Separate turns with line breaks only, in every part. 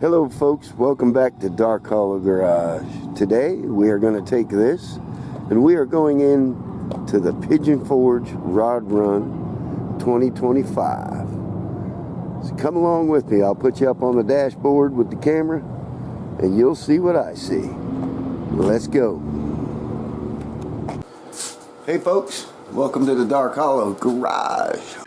Hello folks, welcome back to Dark Hollow Garage. Today we are going to take this and we are going in to the Pigeon Forge Rod Run 2025. So come along with me. I'll put you up on the dashboard with the camera and you'll see what I see. Let's go. Hey folks, welcome to the Dark Hollow Garage.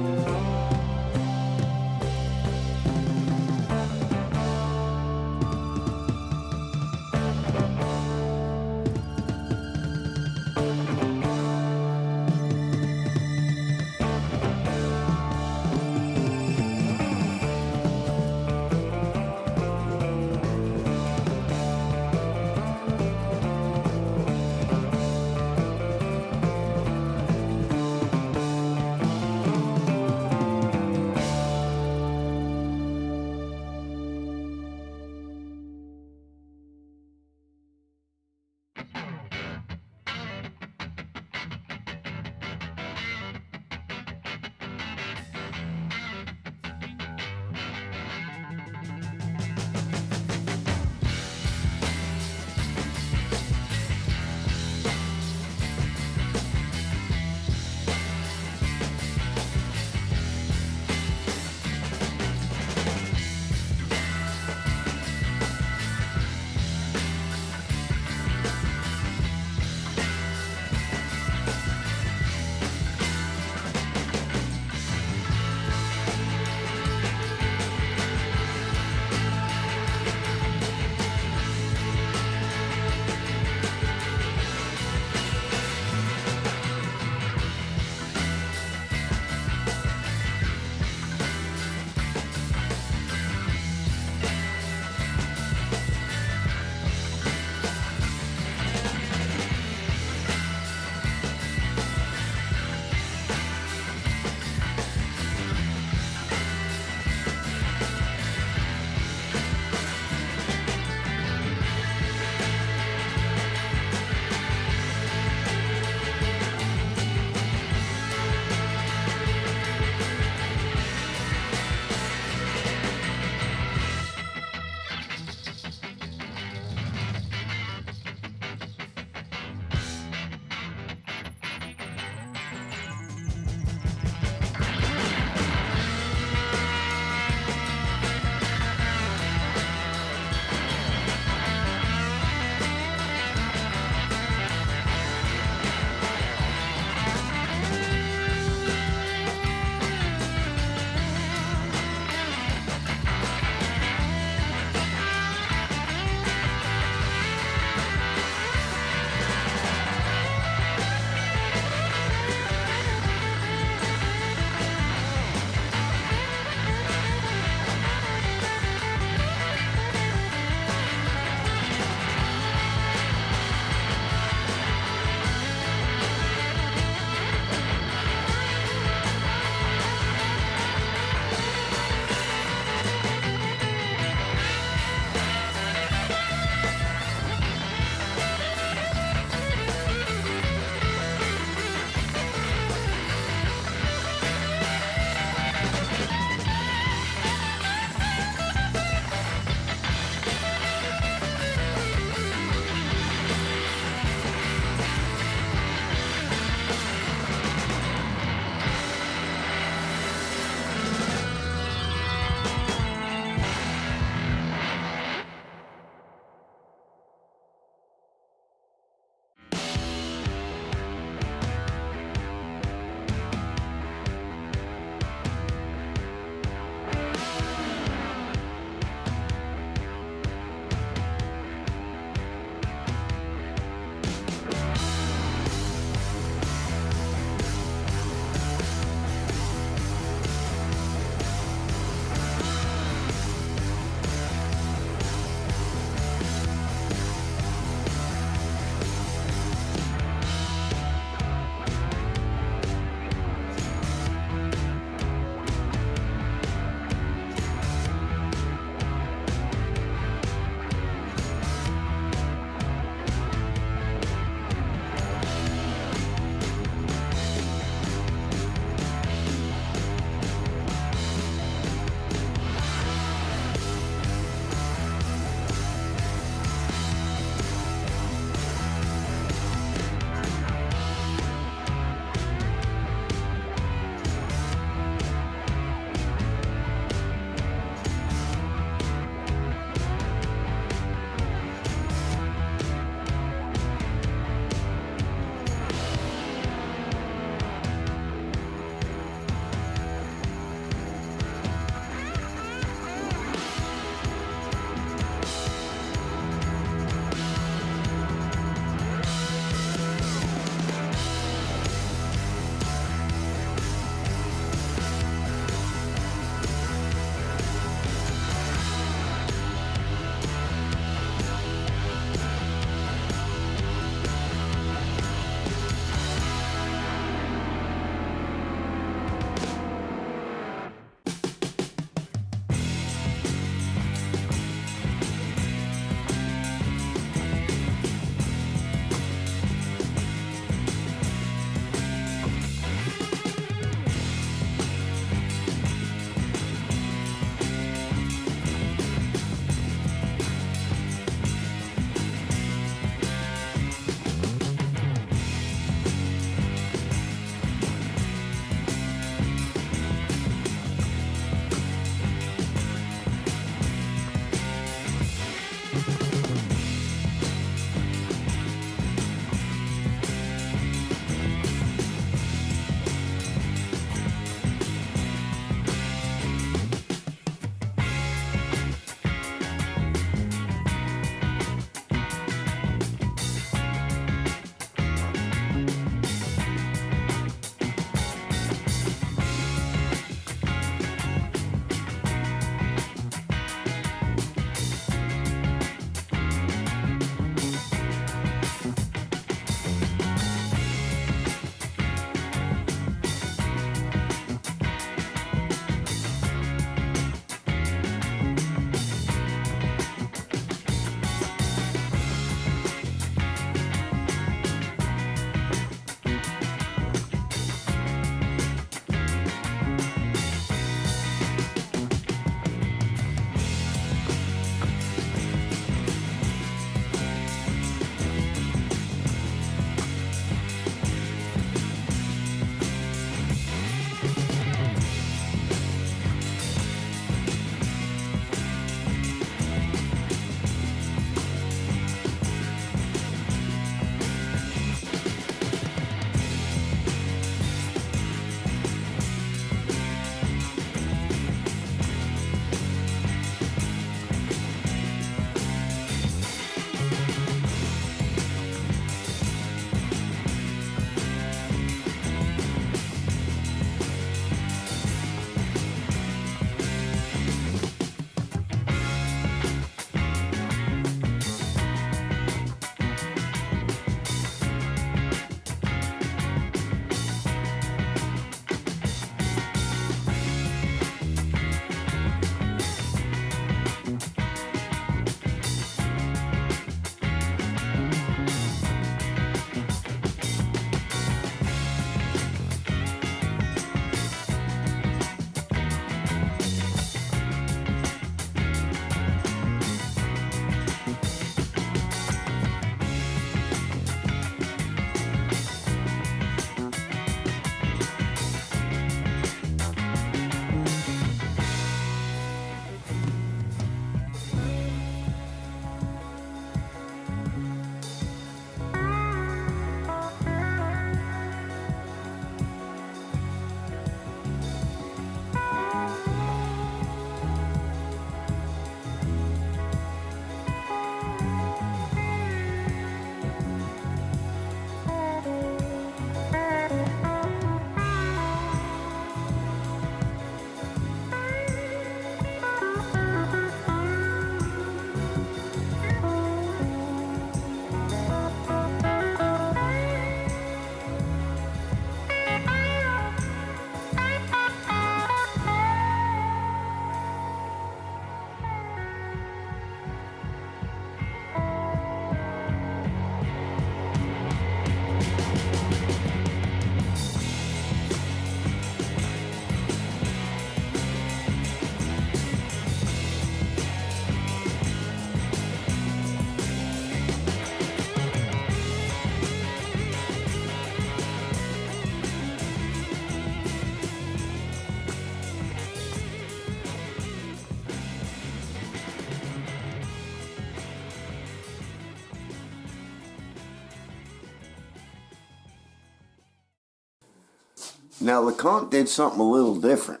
Now LeConte did something a little different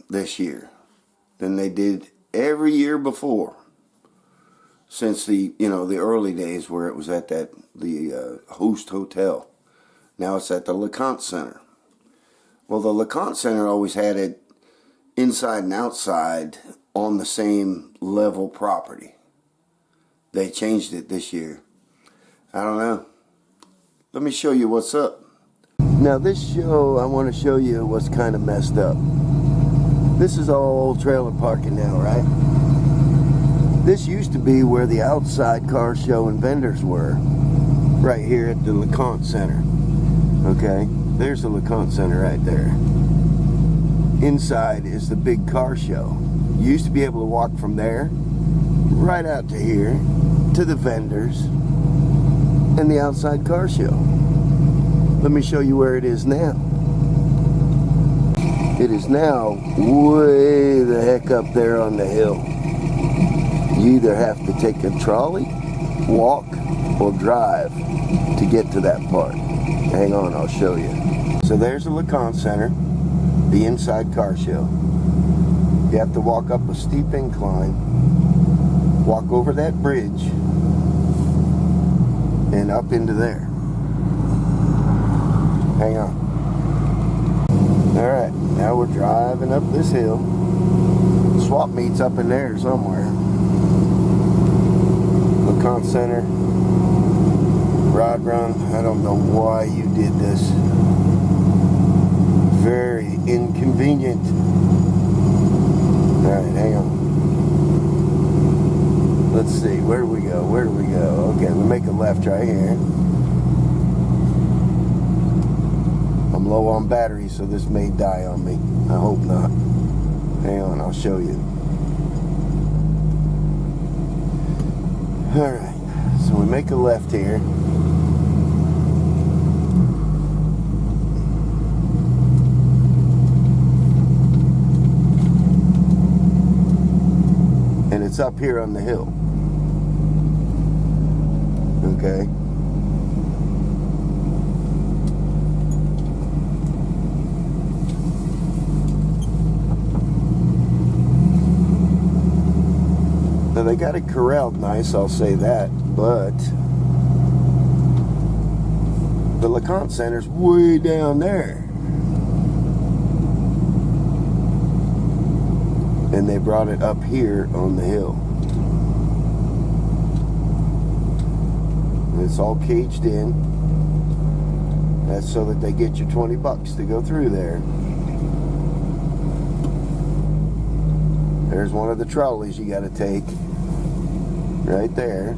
this year than they did every year before, since the early days where it was at the Host Hotel. Now it's at the LeConte Center. Well, the LeConte Center always had it inside and outside on the same level property. They changed it this year. I don't know. Let me show you what's up. Now this show, I want to show you what's kind of messed up. This is all old trailer parking now, right? This used to be where the outside car show and vendors were, right here at the LeConte Center. Okay, there's the LeConte Center right there. Inside is the big car show. You used to be able to walk from there right out to here to the vendors and the outside car show. Let me show you where it is now. It is now way the heck up there on the hill. You either have to take a trolley, walk, or drive to get to that part. Hang on, I'll show you. So there's the LeConte Center, the inside car show. You have to walk up a steep incline, walk over that bridge, and up into there. Hang on. Alright, now we're driving up this hill. Swap meet's up in there somewhere. LeConte Center, Rod Run. I don't know why you did this. Very inconvenient. Alright, hang on. Let's see, where do we go? Where do we go? Okay, we make a left right here. I'm low on battery, so this may die on me. I hope not. Hang on, I'll show you. Alright, so we make a left here. And it's up here on the hill. Okay. Now they got it corralled nice, I'll say that, but the LeConte Center's way down there. And they brought it up here on the hill. And it's all caged in. That's so that they get you $20 to go through there. There's one of the trolleys you got to take. Right there.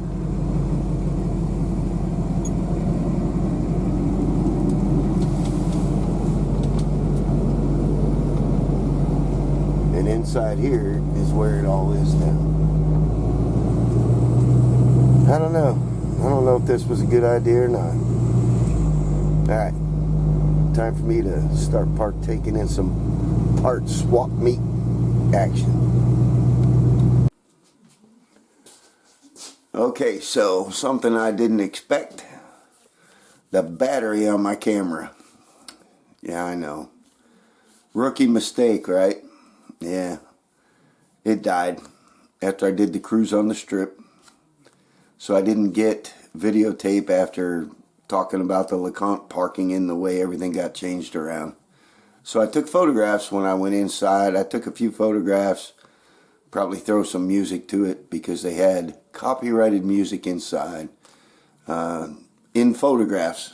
And inside here is where it all is now. I don't know. I don't know if this was a good idea or not. Alright. Time for me to start partaking in some part swap meet action. Okay, so something I didn't expect. The battery on my camera. Yeah, I know. Rookie mistake, right? Yeah. It died after I did the cruise on the strip. So I didn't get videotape after talking about the LeConte parking in the way everything got changed around. So I took photographs when I went inside. I took a few photographs. Probably throw some music to it because they had copyrighted music inside in photographs.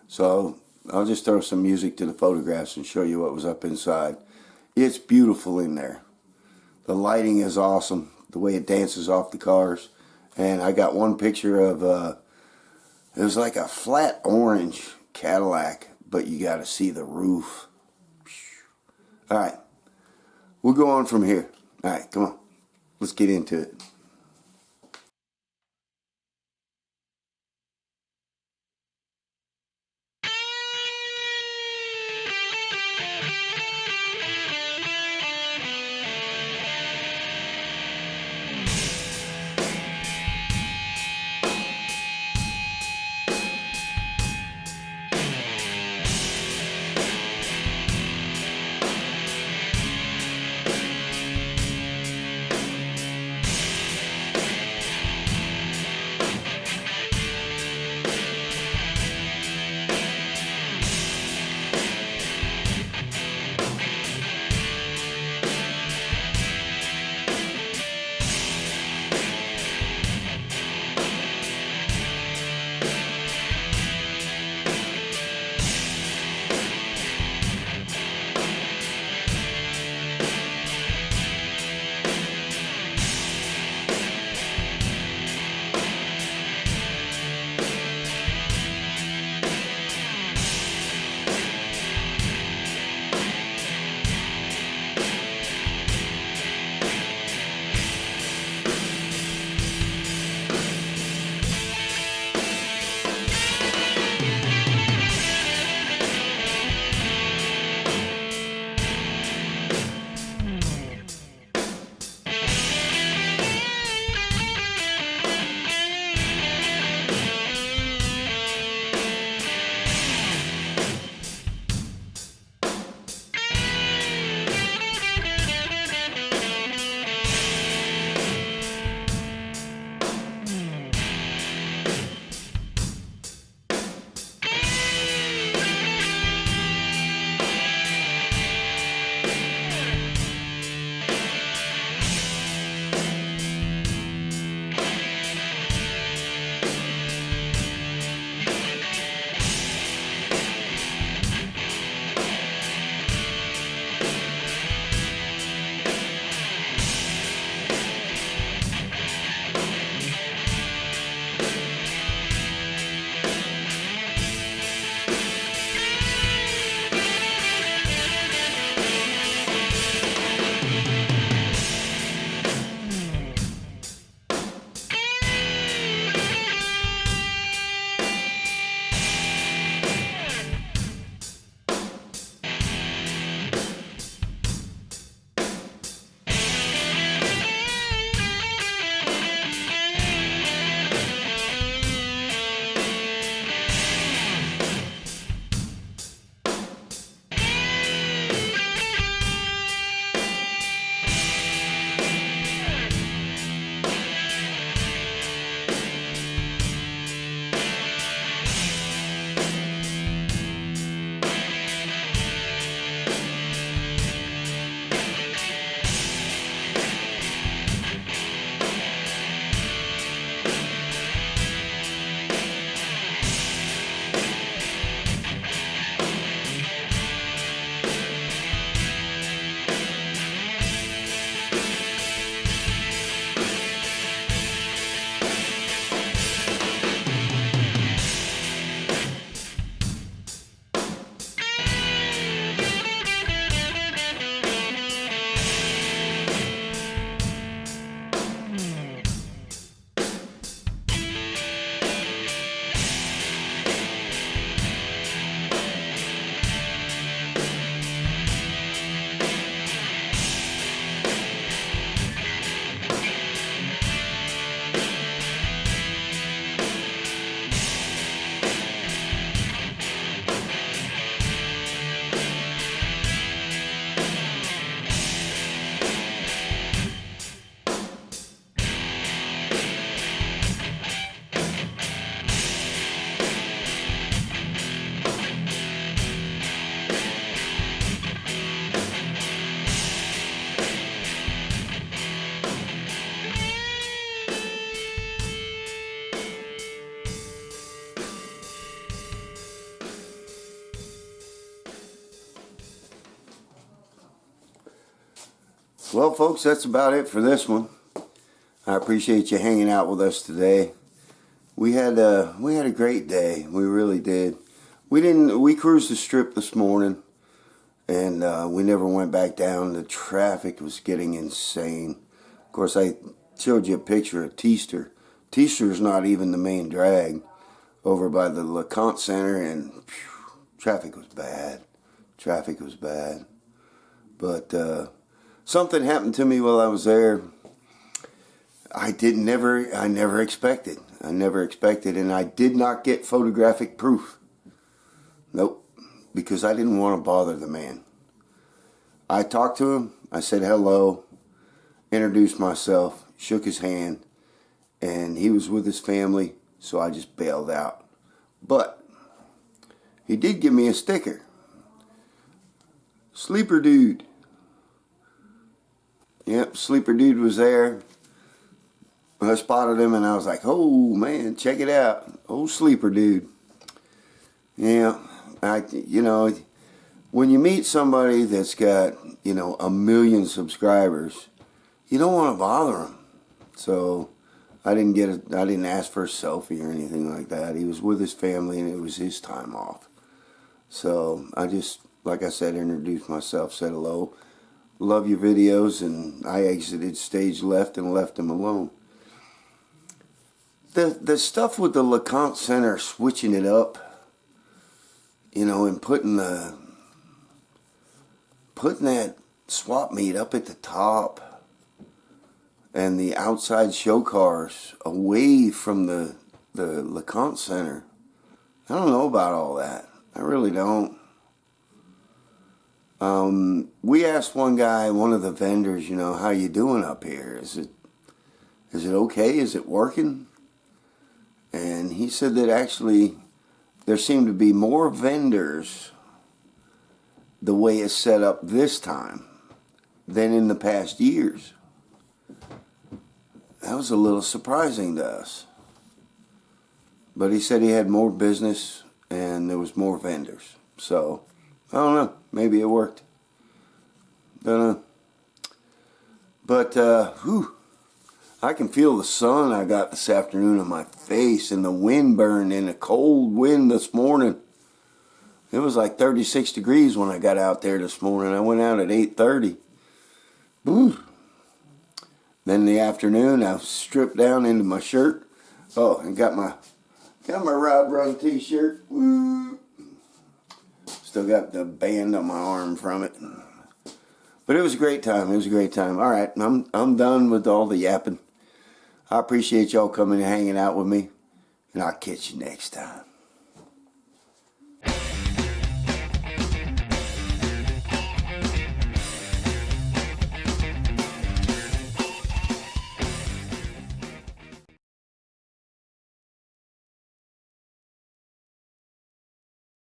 So I'll just throw some music to the photographs and show you what was up inside. It's beautiful in there. The lighting is awesome. The way it dances off the cars. And I got one picture of it was like a flat orange Cadillac, but you got to see the roof. All right. We'll go on from here. All right, come on. Let's get into it. Well, folks, that's about it for this one. I appreciate you hanging out with us today. We had a great day. We really did. We cruised the strip this morning, and we never went back down. The traffic was getting insane. Of course, I showed you a picture of Teaster. Teaster's not even the main drag over by the LeConte Center, and traffic was bad. Traffic was bad. But something happened to me while I was there. I never expected. I never expected, and I did not get photographic proof. Nope, because I didn't want to bother the man. I talked to him. I said hello, introduced myself, shook his hand, and he was with his family, so I just bailed out. But he did give me a sticker. SleeperDude. Yep, SleeperDude was there. I spotted him and I was like, oh man, check it out. Oh, SleeperDude. Yeah, when you meet somebody that's got, 1 million subscribers, you don't want to bother them. So I didn't ask for a selfie or anything like that. He was with his family and it was his time off. So I just, like I said, introduced myself, said hello. Love your videos, and I exited stage left and left him alone. The stuff with the LeConte Center, switching it up, and putting that swap meet up at the top and the outside show cars away from the LeConte Center. I don't know about all that. I really don't. We asked one guy, one of the vendors, how you doing up here? Is it okay? Is it working? And And he said that actually there seemed to be more vendors the way it's set up this time than in the past years. That was a little surprising to us. But he said he had more business and there was more vendors. So, I don't know. Maybe it worked. Don't know. But, I can feel the sun I got this afternoon on my face and the wind burned in a cold wind this morning. It was like 36 degrees when I got out there this morning. I went out at 8:30. Woo. Then in the afternoon, I stripped down into my shirt. Oh, and got my Rod Run t-shirt. Woo. Still got the band on my arm from it. But it was a great time. It was a great time. All right, I'm done with all the yapping. I appreciate y'all coming and hanging out with me. And I'll catch you next time.